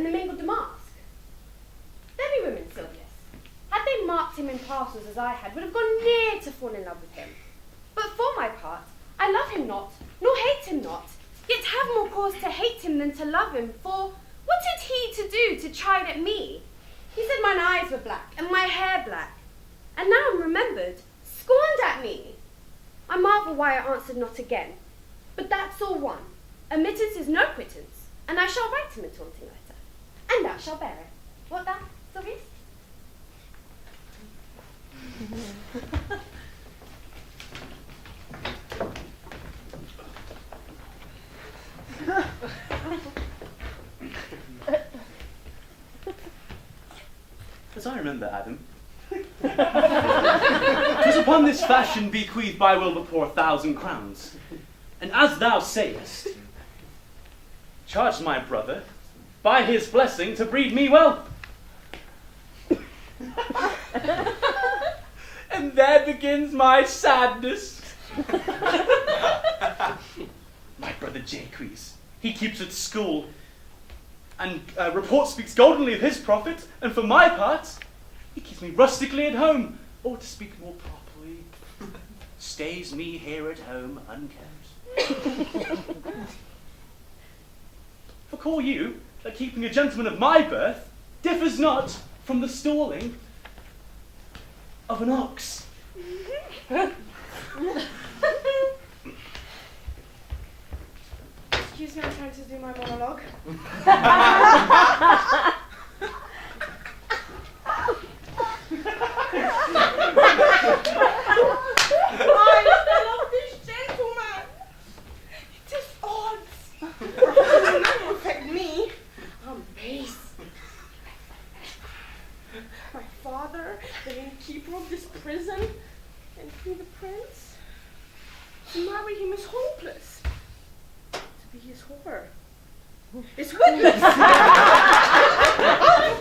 and the mingled damask. There be women, Sylvius, had they marked him in parcels as I had, would have gone near to fall in love with him. But for my part, I love him not, nor hate him not, yet have more cause to hate him than to love him, for what had he to do to chide at me? He said mine eyes were black, and my hair black, and now I'm remembered, scorned at me. I marvel why I answered not again, but that's all one. Admittance is no quittance, and I shall write him a taunting letter, and thou shalt bear it. What thou, Sylvius? As I remember, Adam, 'twas upon this fashion bequeathed by Wilberforce 1,000 crowns, and as thou sayest, charged my brother by his blessing to breed me well. And there begins my sadness. My brother Jaques, he keeps at school, and report speaks goldenly of his profit, and for my part, he keeps me rustically at home, or to speak more properly, stays me here at home unkept. For call you that keeping a gentleman of my birth differs not from the stalling of an ox. Excuse me, I'm trying to do my monologue. I love this gentleman. It is odds. It will not affect me. I'm base. My father, the innkeeper of this prison, and he the prince. To marry him is hopeless. To be his whore is witless.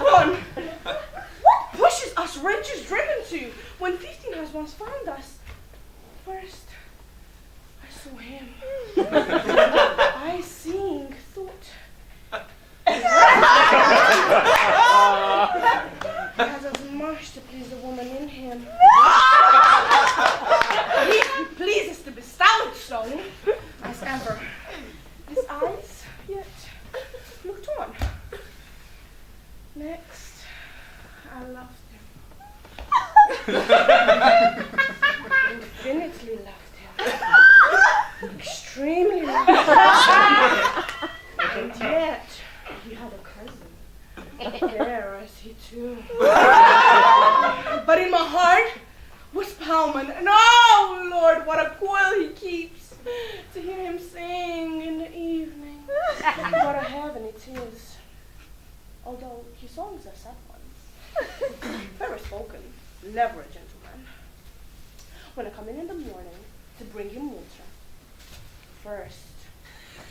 Outrun! What pushes us wretches driven to when 15 has once found us? First, I saw him. I seeing thought. He has as much to please the woman in him. He pleases to bestow it so as ever. His eyes yet looked on. Next, I loved him. Infinitely loved him. Extremely loved him. And yet, he had a cousin. Fair as he too. But in my heart was Palman. And oh, Lord, what a coil he keeps to hear him sing in the evening. What a heaven it is. Although his songs are sad ones. Very spoken, never a gentleman. When I come in the morning to bring him water, first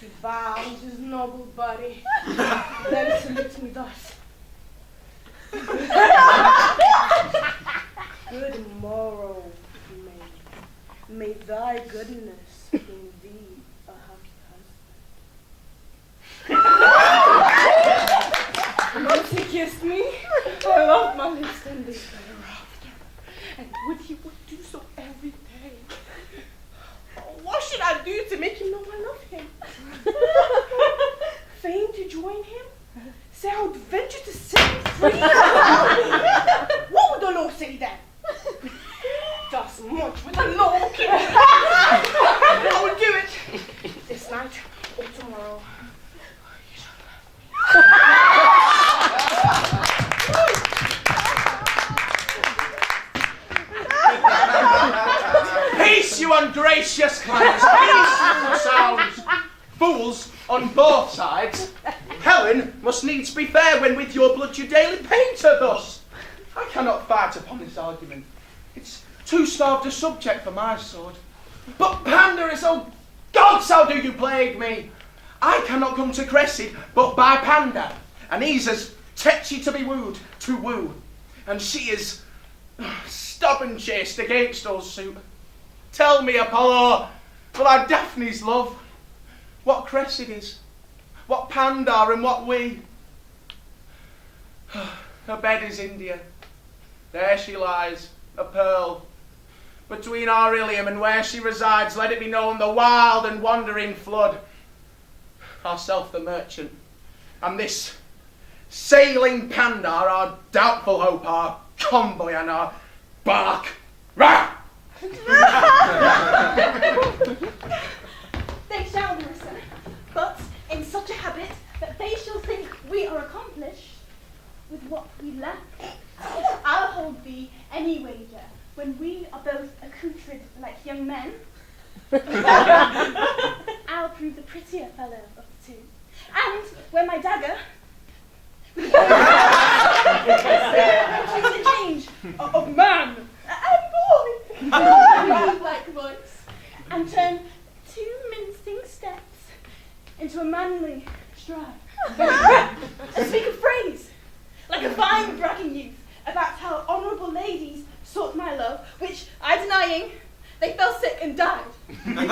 he bows his noble body, then salutes me thus. Good morrow, maid. May thy goodness bring thee a happy husband. Once he kissed me, I loved my lips and this thereafter. And would he would do so every day. Oh, what should I do to make him know I love him? Fain to join him? Say I would venture to set him free? What would the law say then? Thus much with the law. I will do it. This night or tomorrow. You shall love. Peace, you ungracious clients. Peace, you sounds. Fools on both sides. Helen must needs be fair when with your blood you daily paint her thus. I cannot fight upon this argument. It's too starved a subject for my sword. But Pandarus, oh gods, how do you plague me? I cannot come to Cressid but by Panda, and he's as tetchy to be wooed to woo, and she is stubborn chaste against us suit. Tell me, Apollo, will our Daphne's love what Cressid is, what Pandar and what we? Her bed is India. There she lies, a pearl. Between our Ilium and where she resides, let it be known the wild and wandering flood. Ourself the merchant, and this sailing Pandar, our doubtful hope, our convoy and our bark. Rah! They shall, Marissa, but in such a habit that they shall think we are accomplished with what we lack. I'll hold thee any wager when we are both accoutred like young men. I'll prove the prettier fellow of the two. And when my dagger, with the change of man and boy, like voice, and turn 2 mincing steps into a manly stride. And speak a phrase, like a fine bragging youth, about how honourable ladies sought my love, which I denying, they fell sick and died. Not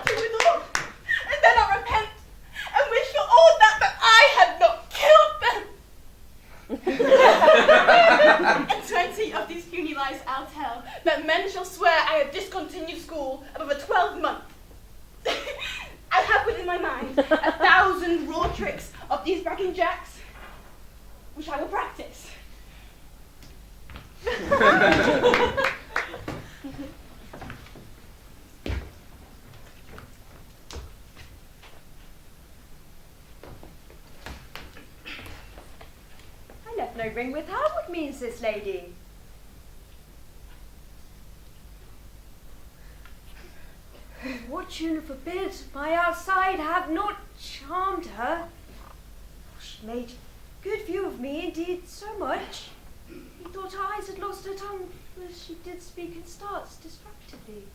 to withal, and then I'll repent, and wish for all that I had not killed them. And 20 of these puny lies I'll tell, that men shall swear I have discontinued school above a 12-month. I have within my mind 1,000 raw tricks of these bragging jacks, which I will practice. I left no ring with her. What means this, lady? Fortune forbid my outside have not charmed her. She made good view of me, indeed, so much. Methought her eyes had lost her tongue, as she did speak in starts distractedly.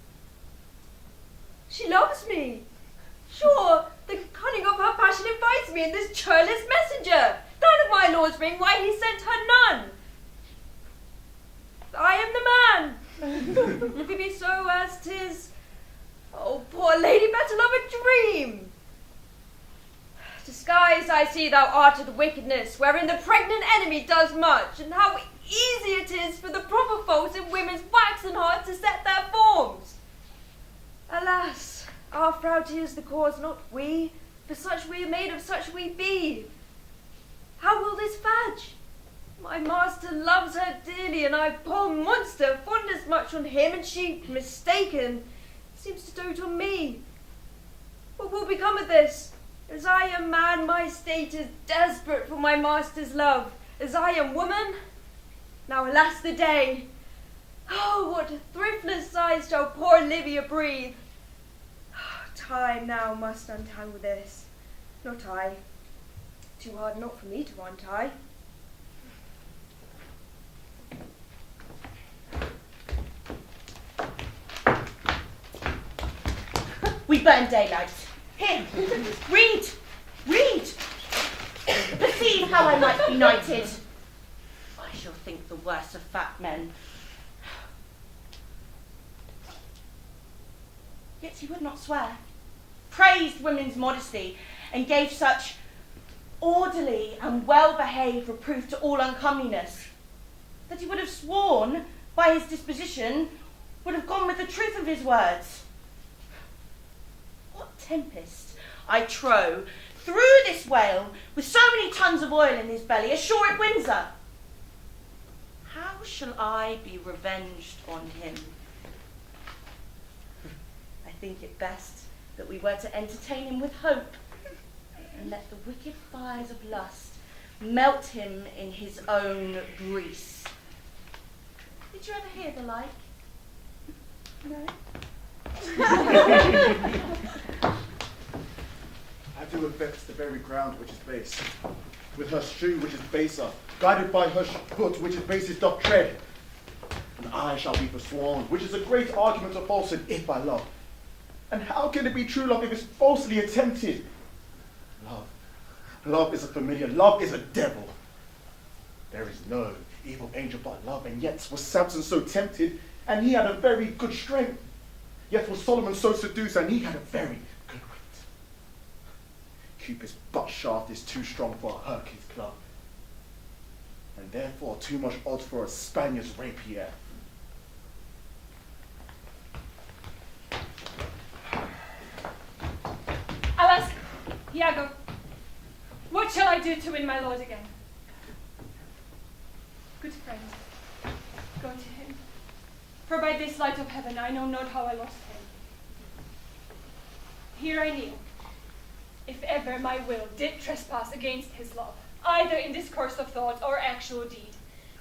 She loves me. Sure, the cunning of her passion invites me in this churlish messenger. Down of my lord's ring, why he sent her none. I am the man. If it be so as 'tis, oh, poor lady, better love a dream. Disguised I see thou art of the wickedness, wherein the pregnant enemy does much, and how easy it is for the proper faults in women's waxen hearts to set their forms. Alas, our frailty is the cause, not we, for such we are made, of such we be. How will this fadge? My master loves her dearly, and I, poor monster, fond as much on him, and she, mistaken, seems to dote on me. What will become of this? As I am man, my state is desperate for my master's love. As I am woman, now alas the day. Oh, what thriftless sighs shall poor Olivia breathe. Time now must untangle this. Not I. Too hard not for me to untie. We burn daylight. Here, read, read. Perceive how I might be knighted. I shall think the worse of fat men. Yet he would not swear, praised women's modesty, and gave such orderly and well-behaved reproof to all uncomeliness, that he would have sworn by his disposition, would have gone with the truth of his words. What tempest, I trow, threw this whale with so many tons of oil in his belly ashore at Windsor? How shall I be revenged on him? I think it best that we were to entertain him with hope, and let the wicked fires of lust melt him in his own grease. Did you ever hear the like? No? I do affect the very ground which is base, with her shoe which is baser, guided by her foot which is basest doth tread. And I shall be forsworn, which is a great argument of falsehood, if I love. And how can it be true love if it's falsely attempted? Love is a familiar, love is a devil. There is no evil angel but love, and yet was Samson so tempted, and he had a very good strength. Yet was Solomon so seduced, and he had a very good wit. Cupid's butt shaft is too strong for a Hercules club, and therefore too much odds for a Spaniard's rapier. Alas, Iago, what shall I do to win my lord again? Good friend, go to him, for by this light of heaven I know not how I lost him. Here I kneel. If ever my will did trespass against his love, either in discourse of thought or actual deed,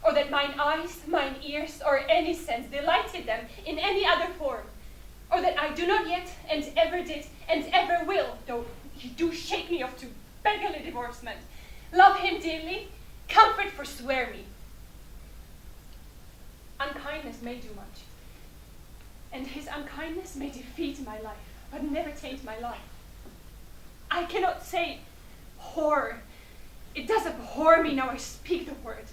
or that mine eyes, mine ears, or any sense delighted them in any other form, or that I do not yet, and ever did, and ever will, though he do shake me off to beggarly divorcement, love him dearly, comfort forswear me. Unkindness may do much, and his unkindness may defeat my life, but never taint my life. I cannot say horror. It does abhor me now I speak the word.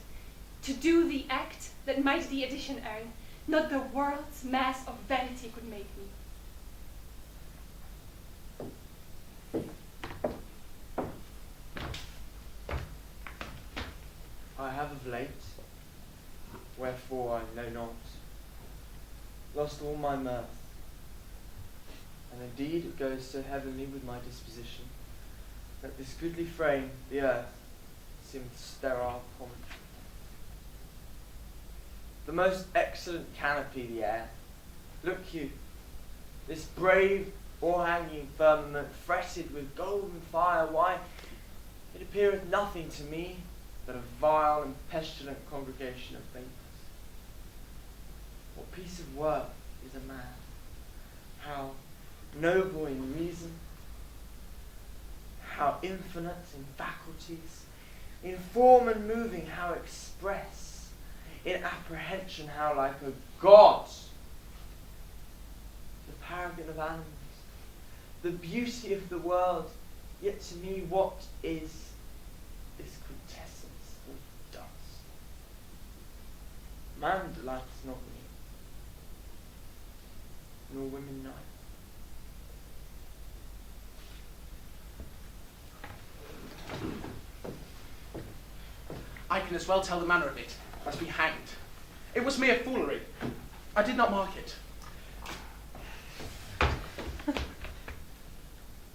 To do the act that might the addition earn, not the world's mass of vanity could make me. I have of late, wherefore I know not, lost all my mirth, and indeed it goes so heavenly with my disposition, that this goodly frame, the earth, seemeth sterile pomp. The most excellent canopy, the air, look you, this brave o'erhanging firmament fretted with golden fire, why, it appeareth nothing to me but a vile and pestilent congregation of vapours. What piece of work is a man? How noble in reason, how infinite in faculties, in form and moving how express, in apprehension how like a god, the paragon of animals, the beauty of the world, yet to me what is this quintessence of dust? Man delights not me, nor women neither. I can as well tell the manner of it as be hanged. It was mere foolery. I did not mark it.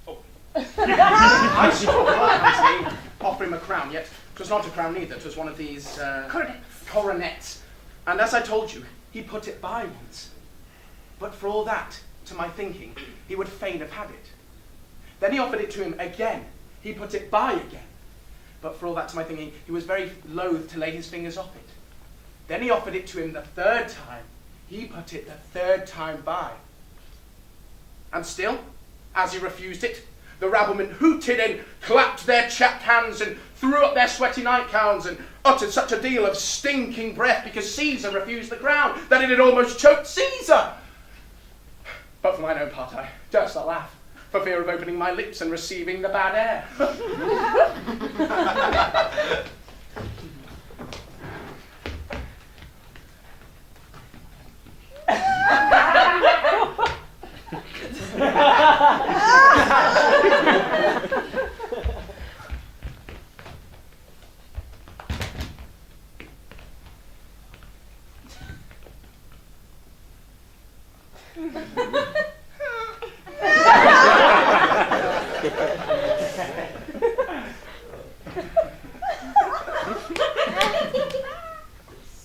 Oh. I saw offer him a crown, yet 'twas not a crown neither. 'Twas one of these coronets. And as I told you, he put it by once. But for all that, to my thinking, he would fain have had it. Then he offered it to him again. He put it by again. But for all that, to my thinking, he was very loath to lay his fingers off it. Then he offered it to him the third time. He put it the third time by. And still, as he refused it, the rabblemen hooted and clapped their chapped hands and threw up their sweaty nightgowns and uttered such a deal of stinking breath because Caesar refused the crown that it had almost choked Caesar. But for mine own part, I durst not laugh, for fear of opening my lips and receiving the bad air.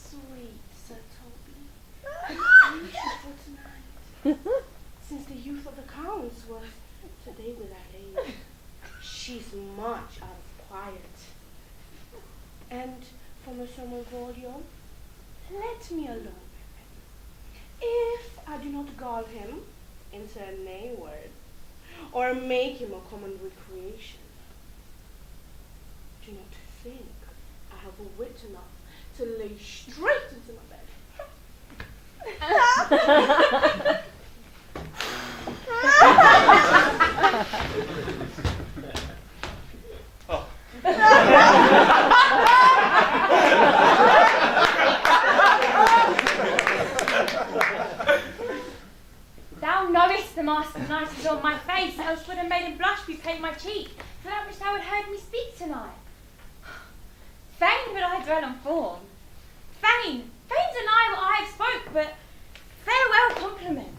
Sweet Sir Toby, beautiful tonight. Since the youth of the counts was today without age, she's much out of quiet. And for Monsieur Monvolio, let me alone with him. If I do not gall him into a nay word, or make him a common recreation, do not think I have a wit enough to lay straight into my bed. Thou knowest the master's knife on my face, else would have made him blush bepaint my cheek, for that which thou had heard me speak tonight. Fain would I dwell on form. Fain deny what I have spoke, but farewell compliment.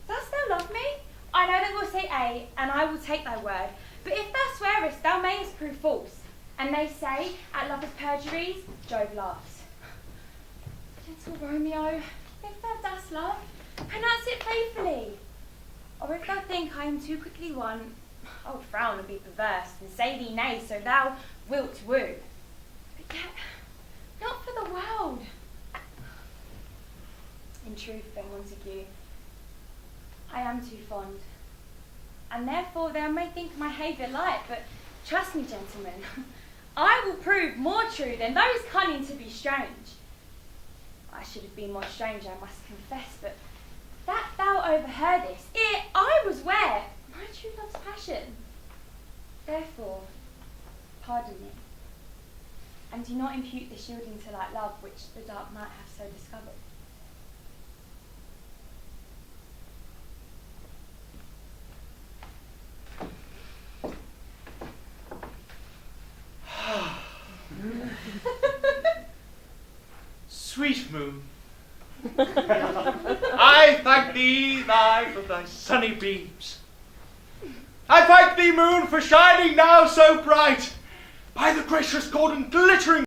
Dost thou love me? I know thou wilt say ay, and I will take thy word, but if thou swearest, thou mayest prove false. And they say, at lovers' perjuries, Jove laughs. Gentle Romeo, if thou dost love, pronounce it faithfully. Or if thou think I am too quickly won, I will frown and be perverse, and say thee nay, so thou wilt woo. But yet, not for the world. In truth, fair Montague, I am too fond, and therefore thou may think my behaviour light, but trust me, gentlemen, I will prove more true than those cunning to be strange. I should have been more strange, I must confess, but that thou overheardest, ere I was ware, my true love's passion. Therefore, pardon me, and do not impute the shielding to light love which the dark night hath so discovered. Sweet moon, I thank thee, for thy sunny beams. I thank thee, moon, for shining now so bright, by the gracious golden glittering